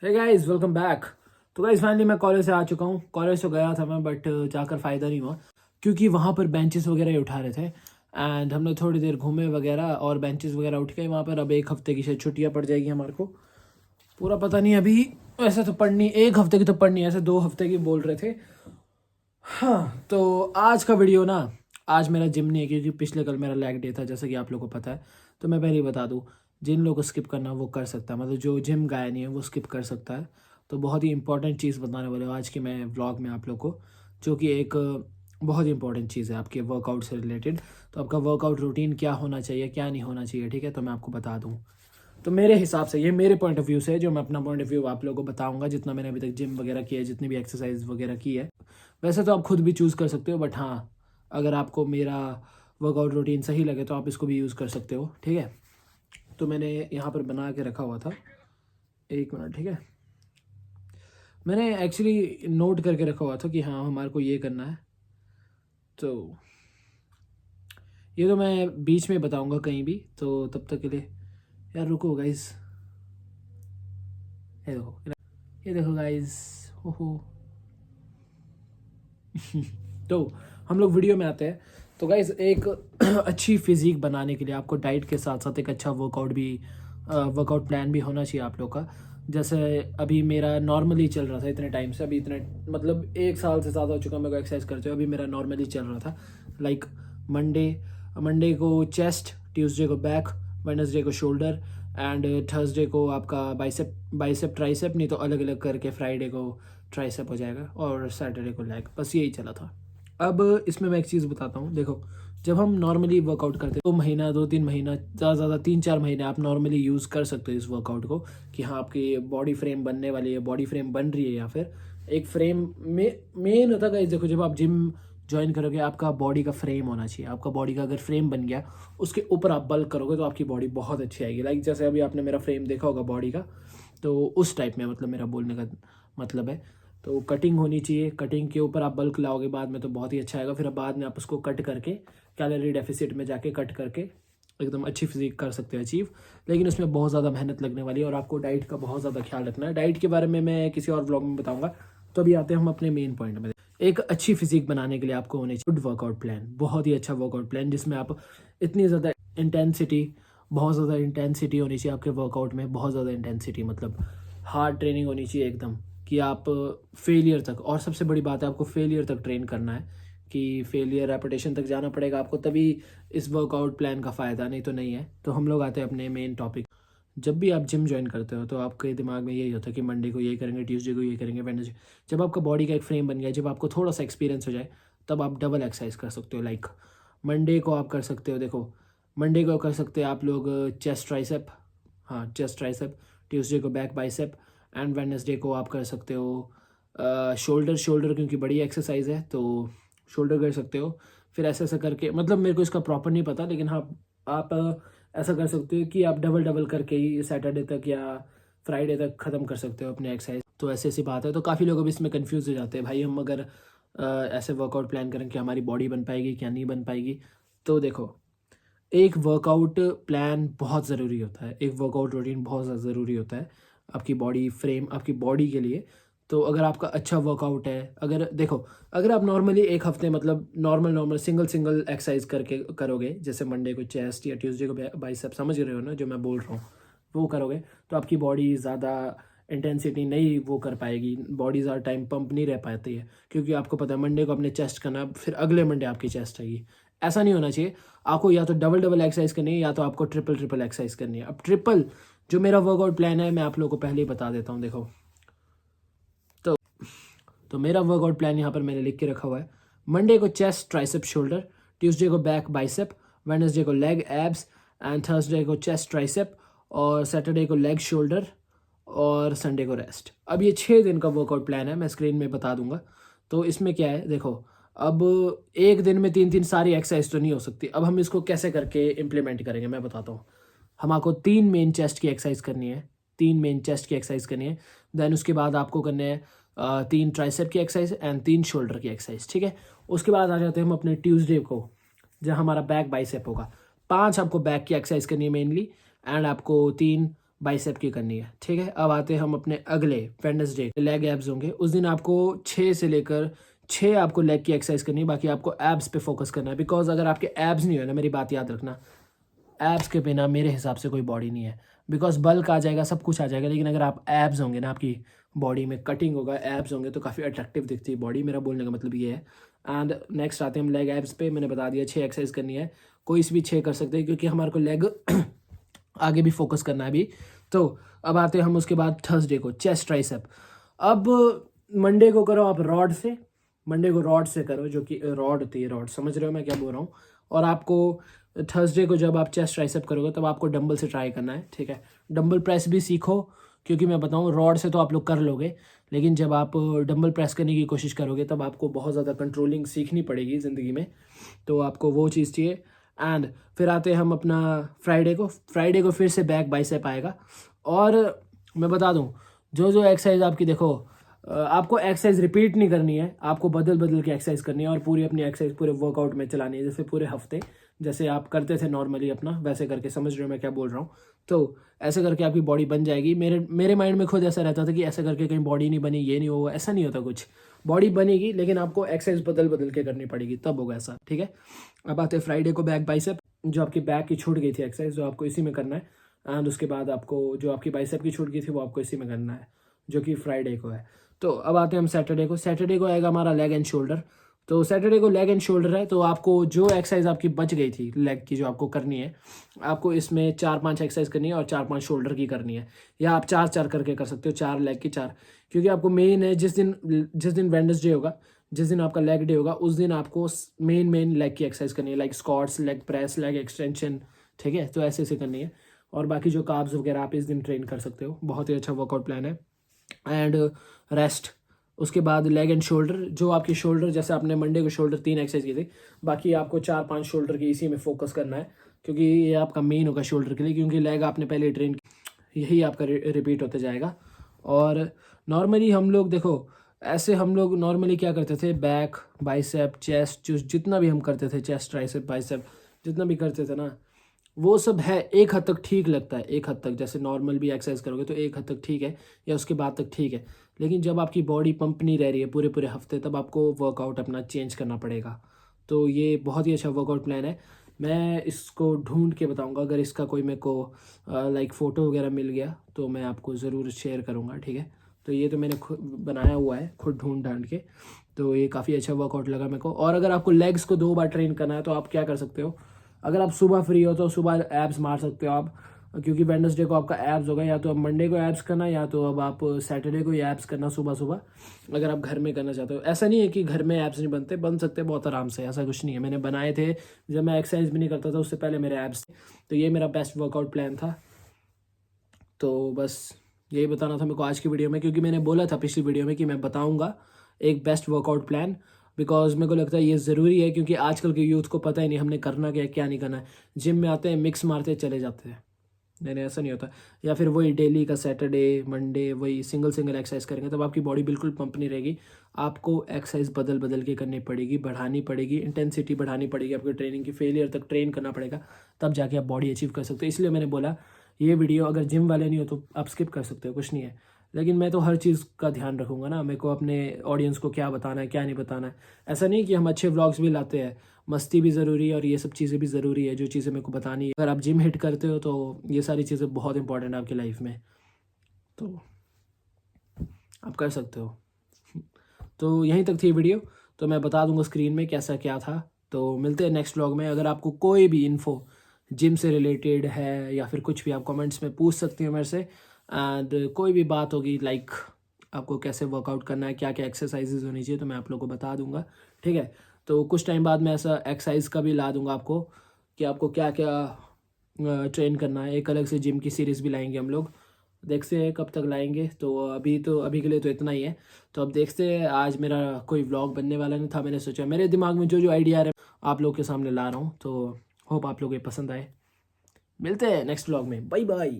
हे guys welcome back. तो guys finally मैं college से आ चुका हूँ। कॉलेज तो गया था मैं बट जाकर फ़ायदा नहीं हुआ क्योंकि वहाँ पर बेंचेस वगैरह ही उठा रहे थे एंड हमने थोड़ी देर घूमे वगैरह और बेंचेस वगैरह उठ गए वहाँ पर। अब एक हफ्ते की शायद छुट्टियाँ पड़ जाएगी हमारे को, पूरा पता नहीं अभी। वैसे तो पढ़नी एक हफ्ते की तो पढ़नी, ऐसे 2 हफ्ते की बोल रहे थे। हाँ तो आज का वीडियो ना, आज मेरा जिम नहीं है क्योंकि पिछले कल मेरा लेग डे था जैसा कि आप लोगों को पता है। तो मैं पहले ही बता दूँ, जिन लोगों को स्किप करना वो कर सकता है, मतलब जो जिम गया नहीं है वो स्किप कर सकता है। तो बहुत ही इंपॉर्टेंट चीज़ बताने वाले हूँ आज के मैं व्लॉग में आप लोग को, जो कि एक बहुत ही इंपॉर्टेंट चीज़ है आपके वर्कआउट से रिलेटेड। तो आपका वर्कआउट रूटीन क्या होना चाहिए क्या नहीं होना चाहिए, ठीक है, तो मैं आपको बता दूँ। तो मेरे हिसाब से ये मेरे पॉइंट ऑफ व्यू से है, जो मैं अपना पॉइंट ऑफ व्यू आप लोगों को बताऊंगा, जितना मैंने अभी तक जिम वगैरह किया है, जितनी भी एक्सरसाइज वगैरह की है। वैसे तो आप खुद भी चूज़ कर सकते हो बट हाँ, अगर आपको मेरा वर्कआउट रूटीन सही लगे तो आप इसको भी यूज़ कर सकते हो, ठीक है। तो मैंने यहाँ पर बना के रखा हुआ था, 1 मिनट, ठीक है। मैंने एक्चुअली नोट करके रखा हुआ था कि हाँ हमारे को ये करना है। तो ये तो मैं बीच में बताऊंगा कहीं भी, तो तब तक के लिए यार रुको गाइस। ये देखो गाइस, ओहो। तो हम लोग वीडियो में आते हैं। तो गाइज एक अच्छी फिजिक बनाने के लिए आपको डाइट के साथ साथ एक अच्छा वर्कआउट प्लान भी होना चाहिए आप लोग का। जैसे अभी मेरा नॉर्मली चल रहा था इतने टाइम से, अभी इतने मतलब 1 साल से ज़्यादा हो चुका मेरे को एक्सरसाइज करते हुए। अभी मेरा नॉर्मली चल रहा था लाइक मंडे मंडे को चेस्ट, ट्यूसडे को बैक, वेडनेसडे को शोल्डर एंड थर्सडे को आपका बाइसेप ट्राइसेप, नहीं तो अलग अलग करके फ्राइडे को ट्राइसेप हो जाएगा और सैटरडे को लेग। बस यही चला था। अब इसमें मैं एक चीज़ बताता हूँ, देखो जब हम नॉर्मली वर्कआउट करते हैं 2 महीना 2-3 महीना ज़्यादा से ज़्यादा 3-4 महीने आप नॉर्मली यूज़ कर सकते हो इस वर्कआउट को, कि हाँ आपकी बॉडी फ्रेम बनने वाली है, बॉडी फ्रेम बन रही है, या फिर एक फ्रेम में मेन होता है। देखो जब आप जिम ज्वाइन करोगे आपका बॉडी का फ्रेम होना चाहिए। आपका बॉडी का अगर फ्रेम बन गया उसके ऊपर आप बल्क करोगे तो आपकी बॉडी बहुत अच्छी आएगी। लाइक जैसे अभी आपने मेरा फ्रेम देखा होगा बॉडी का, तो उस टाइप में मतलब मेरा बोलने का मतलब है। तो कटिंग होनी चाहिए, कटिंग के ऊपर आप बल्क लाओगे बाद में तो बहुत ही अच्छा आएगा। फिर बाद में आप उसको कट करके कैलोरी डेफिसिट में जाके कट करके एकदम अच्छी फिजिक कर सकते हो अचीव। लेकिन उसमें बहुत ज़्यादा मेहनत लगने वाली है और आपको डाइट का बहुत ज़्यादा ख्याल रखना है। डाइट के बारे में मैं किसी और ब्लॉग में बताऊंगा। तो अभी आते हैं हम अपने मेन पॉइंट में। एक अच्छी फिजिक बनाने के लिए आपको होने चाहिए गुड वर्कआउट प्लान, बहुत ही अच्छा वर्कआउट प्लान जिसमें आप इतनी ज़्यादा इंटेंसिटी बहुत ज़्यादा इंटेंसिटी होनी चाहिए आपके वर्कआउट में। बहुत ज़्यादा इंटेंसिटी मतलब हार्ड ट्रेनिंग होनी चाहिए एकदम, कि आप फेलियर तक, और सबसे बड़ी बात है आपको फेलियर तक ट्रेन करना है, कि फेलियर रेपिटेशन तक जाना पड़ेगा आपको, तभी इस वर्कआउट प्लान का फ़ायदा, नहीं तो नहीं है। तो हम लोग आते हैं अपने मेन टॉपिक। जब भी आप जिम ज्वाइन करते हो तो आपके दिमाग में यही होता है कि मंडे को ये करेंगे, ट्यूसडे को ये करेंगे, वेडनेसडे। जब आपका बॉडी का एक फ्रेम बन गया, जब आपको थोड़ा सा एक्सपीरियंस हो जाए, तब आप डबल एक्सरसाइज कर सकते हो। लाइक मंडे को आप कर सकते हो, देखो मंडे को कर सकते हैं आप लोग चेस्ट ट्राइसेप, हाँ चेस्ट ट्राइसेप। ट्यूसडे को बैक बाइसेप एंड वेडनेसडे को आप कर सकते हो शोल्डर क्योंकि बड़ी एक्सरसाइज है तो शोल्डर कर सकते हो। फिर ऐसा ऐसा करके, मतलब मेरे को इसका प्रॉपर नहीं पता, लेकिन हाँ आप ऐसा कर सकते हो कि आप डबल डबल करके ही सैटरडे तक या फ्राइडे तक ख़त्म कर सकते हो अपने एक्सरसाइज। तो ऐसी ऐसी बात है। तो काफ़ी लोग अब इसमें कंफ्यूज हो जाते हैं, भाई हम अगर ऐसे वर्कआउट प्लान करें कि हमारी बॉडी बन पाएगी क्या नहीं बन पाएगी। तो देखो एक वर्कआउट प्लान बहुत ज़रूरी होता है, एक वर्कआउट रूटीन बहुत ज़्यादा ज़रूरी होता है आपकी बॉडी फ्रेम, आपकी बॉडी के लिए। तो अगर आपका अच्छा वर्कआउट है, अगर देखो अगर आप नॉर्मली एक हफ्ते मतलब नॉर्मल सिंगल सिंगल एक्सरसाइज करके करोगे, जैसे मंडे को चेस्ट या ट्यूसडे को बाइसेप, समझ रहे हो ना जो मैं बोल रहा हूँ, वो करोगे तो आपकी बॉडी ज़्यादा इंटेंसिटी नहीं वो कर पाएगी, बॉडी ज़्यादा टाइम पंप नहीं रह पाती है। क्योंकि आपको पता है मंडे को अपने चेस्ट करना, फिर अगले मंडे आपकी चेस्ट आएगी। ऐसा नहीं होना चाहिए। आपको या तो डबल डबल एक्सरसाइज करनी है या तो आपको ट्रिपल ट्रिपल एक्सरसाइज करनी है। अब ट्रिपल जो मेरा वर्कआउट प्लान है मैं आप लोगों को पहले ही बता देता हूँ। देखो तो मेरा वर्कआउट प्लान यहाँ पर मैंने लिख के रखा हुआ है। मंडे को चेस्ट ट्राइसेप शोल्डर, ट्यूसडे को बैक बाइसेप, वेडनेसडे को लेग एब्स एंड थर्सडे को चेस्ट ट्राइसेप, और सैटरडे को लेग शोल्डर, और संडे को रेस्ट। अब ये 6 दिन का वर्कआउट प्लान है, मैं स्क्रीन में बता दूंगा। तो इसमें क्या है देखो, अब एक दिन में 3-3 सारी एक्सरसाइज तो नहीं हो सकती। अब हम इसको कैसे करके इम्प्लीमेंट करेंगे मैं बताता हूँ। हमको 3 मेन चेस्ट की एक्सरसाइज करनी है, 3 मेन चेस्ट की एक्सरसाइज करनी है। देन उसके बाद आपको करने हैं 3 ट्राइसेप की एक्सरसाइज एंड 3 शोल्डर की एक्सरसाइज, ठीक है। उसके बाद आ जाते हैं हम अपने ट्यूसडे को, जहाँ हमारा बैक बाइसेप होगा। 5 आपको बैक की एक्सरसाइज करनी है मेनली, एंड आपको 3 बाइसेप की करनी है, ठीक है। अब आते हैं हम अपने अगले वेडनेसडे, लेग एब्स होंगे। उस दिन आपको 6 से लेकर 6 आपको लेग की एक्सरसाइज करनी है, बाकी आपको एब्स पे फोकस करना है। बिकॉज अगर आपके एब्स नहीं हो ना, मेरी बात याद रखना, एब्स के बिना मेरे हिसाब से कोई बॉडी नहीं है। बिकॉज बल्क आ जाएगा, सब कुछ आ जाएगा, लेकिन अगर आप एब्स होंगे ना, आपकी बॉडी में कटिंग होगा, एब्स होंगे तो काफ़ी अट्रैक्टिव दिखती है बॉडी। मेरा बोलने का मतलब ये है। एंड नेक्स्ट आते हैं हम लेग एब्स पे। मैंने बता दिया 6 एक्सरसाइज करनी है, कोई सी भी 6 कर सकते हैं, क्योंकि हमारे को लेग आगे भी फोकस करना है अभी। तो अब आते हैं हम उसके बाद थर्सडे को, चेस्ट ट्राइसेप। अब मंडे को करो आप रॉड से, मंडे को रॉड से करो, जो कि रॉड होती है, रॉड, समझ रहे हो मैं क्या बोल रहा हूँ। और आपको थर्सडे को जब आप चेस्ट ट्राइसेप करोगे तब आपको डंबल से ट्राई करना है, ठीक है। डंबल प्रेस भी सीखो, क्योंकि मैं बताऊँ रॉड से तो आप लोग कर लोगे, लेकिन जब आप डंबल प्रेस करने की कोशिश करोगे तब आपको बहुत ज़्यादा कंट्रोलिंग सीखनी पड़ेगी ज़िंदगी में, तो आपको वो चीज़ चाहिए। एंड फिर आते हैं हम अपना फ्राइडे को फिर से बैक बाइसेप आएगा। और मैं बता दूं, जो जो एक्सरसाइज आपकी, देखो आपको एक्सरसाइज रिपीट नहीं करनी है, आपको बदल बदल के एक्सरसाइज करनी है और पूरी अपनी एक्सरसाइज पूरे वर्कआउट में चलानी है, जैसे पूरे हफ्ते जैसे आप करते थे नॉर्मली अपना, वैसे करके, समझ रहे हो मैं क्या बोल रहा हूँ। तो ऐसे करके आपकी बॉडी बन जाएगी। मेरे माइंड में खुद ऐसा रहता था कि ऐसा करके कहीं बॉडी नहीं बनी, ये नहीं होगा, ऐसा नहीं होता कुछ। बॉडी बनेगी, लेकिन आपको एक्सरसाइज बदल बदल के करनी पड़ेगी, तब होगा ऐसा, ठीक है। अब आते हैं फ्राइडे को बैक बाइसेप, जो आपकी बैक की छूट गई थी एक्सरसाइज, जो आपको इसी में करना है। एंड उसके बाद आपको जो आपकी बाइसेप की छूट गई थी वो आपको इसी में करना है, जो कि फ्राइडे को है। तो अब आते हैं हम सैटरडे को आएगा हमारा लेग एंड शोल्डर। तो सैटरडे को लेग एंड शोल्डर है, तो आपको जो एक्सरसाइज आपकी बच गई थी लेग की, जो आपको करनी है, आपको इसमें 4-5 एक्सरसाइज करनी है और 4-5 शोल्डर की करनी है, या आप 4-4 करके कर सकते हो, 4 लेग की 4। क्योंकि आपको मेन है, जिस दिन वेडनेसडे होगा, जिस दिन आपका लेग डे होगा, उस दिन आपको मेन लेग की एक्सरसाइज करनी है, like squats, leg press, leg extension, ठीक है। तो ऐसे ऐसे करनी है। और बाकी जो कार्ब्स वगैरह आप इस दिन ट्रेन कर सकते हो, बहुत ही अच्छा वर्कआउट प्लान है। एंड रेस्ट, उसके बाद लेग एंड शोल्डर, जो आपकी शोल्डर, जैसे आपने मंडे को शोल्डर 3 एक्सरसाइज की थी, बाकी आपको 4-5 शोल्डर की इसी में फोकस करना है, क्योंकि ये आपका मेन होगा शोल्डर के लिए, क्योंकि लेग आपने पहले ट्रेन, यही आपका रिपीट होते जाएगा। और नॉर्मली हम लोग देखो, ऐसे हम लोग नॉर्मली क्या करते थे, बैक बाइसेप चेस्ट, जो जितना भी हम करते थे, चेस्ट ट्राइसेप बाइसेप जितना भी करते थे ना, वो सब है एक हद तक ठीक लगता है, एक हद तक, जैसे नॉर्मल भी एक्सरसाइज करोगे तो एक हद तक ठीक है, या उसके बाद तक ठीक है। लेकिन जब आपकी बॉडी पंप नहीं रह रही है पूरे पूरे हफ्ते, तब आपको वर्कआउट अपना चेंज करना पड़ेगा। तो ये बहुत ही अच्छा वर्कआउट प्लान है। मैं इसको ढूंढ के बताऊंगा, अगर इसका कोई मेरे को लाइक फ़ोटो वगैरह मिल गया तो मैं आपको ज़रूर शेयर करूँगा, ठीक है। तो ये तो मैंने खुद बनाया हुआ है, खुद ढूंढ ढांढ के, तो ये काफ़ी अच्छा वर्कआउट लगा मेरे को। और अगर आपको लेग्स को 2 बार ट्रेन करना है तो आप क्या कर सकते हो, अगर आप सुबह फ्री हो तो सुबह एब्स मार सकते हो आप, क्योंकि वेडनेसडे को आपका एब्स होगा, या तो अब मंडे को एब्स करना, या तो अब आप सैटरडे को एब्स करना सुबह सुबह, अगर आप घर में करना चाहते हो। ऐसा नहीं है कि घर में एब्स नहीं बनते, बन सकते बहुत आराम से, ऐसा कुछ नहीं है। मैंने बनाए थे जब मैं एक्सरसाइज भी नहीं करता था, उससे पहले मेरे एब्स, तो ये मेरा बेस्ट वर्कआउट प्लान था। तो बस यही बताना था मेरे को आज की वीडियो में, क्योंकि मैंने बोला था पिछली वीडियो में कि मैं बताऊंगा एक बेस्ट वर्कआउट प्लान, बिकॉज मेरे को लगता है ये ज़रूरी है, क्योंकि आजकल के यूथ को पता ही नहीं हमने करना क्या है, क्या नहीं करना है। जिम में आते हैं, मिक्स मारते चले जाते हैं, नहीं नहीं ऐसा नहीं होता। या फिर वही डेली का सैटरडे मंडे वही सिंगल एक्सरसाइज करेंगे, तब आपकी बॉडी बिल्कुल पंप नहीं रहेगी। आपको एक्सरसाइज बदल बदल के करनी पड़ेगी, बढ़ानी पड़ेगी, इंटेंसिटी बढ़ानी पड़ेगी, आपकी ट्रेनिंग की फेलियर तक ट्रेन करना पड़ेगा, तब जाके आप बॉडी अचीव कर सकते हो। इसलिए मैंने बोला ये वीडियो, अगर जिम वाले नहीं हो तो आप स्किप कर सकते हो, कुछ नहीं है। लेकिन मैं तो हर चीज़ का ध्यान रखूंगा ना, मेरे को अपने ऑडियंस को क्या बताना है, क्या नहीं बताना है। ऐसा नहीं कि हम अच्छे व्लॉग्स भी लाते हैं, मस्ती भी ज़रूरी है और ये सब चीज़ें भी ज़रूरी है, जो चीज़ें मेरे को बतानी है। अगर आप जिम हिट करते हो तो ये सारी चीज़ें बहुत इंपॉर्टेंट है आपकी लाइफ में, तो आप कर सकते हो। तो यहीं तक थी वीडियो, तो मैं बता दूंगा स्क्रीन में कैसा क्या था। तो मिलते हैं नेक्स्ट व्लॉग में। अगर आपको कोई भी इन्फो जिम से रिलेटेड है या फिर कुछ भी, आप कमेंट्स में पूछ सकते हो मेरे से। एंड कोई भी बात होगी, लाइक आपको कैसे वर्कआउट करना है, क्या क्या एक्सरसाइजेज होनी चाहिए, तो मैं आप लोगों को बता दूंगा, ठीक है। तो कुछ टाइम बाद मैं ऐसा एक्सरसाइज का भी ला दूंगा आपको, कि आपको क्या क्या ट्रेन करना है। एक अलग से जिम की सीरीज़ भी लाएंगे हम लोग, देखते हैं कब तक लाएंगे। तो अभी के लिए तो इतना ही है। तो अब देखते हैं, आज मेरा कोई व्लॉग बनने वाला नहीं था, मैंने सोचा मेरे दिमाग में जो जो आइडिया आ रहे हैं आप लोग के सामने ला रहा हूँ। तो होप आप लोग ये पसंद आए। मिलते हैं नेक्स्ट व्लॉग में, बाय बाय।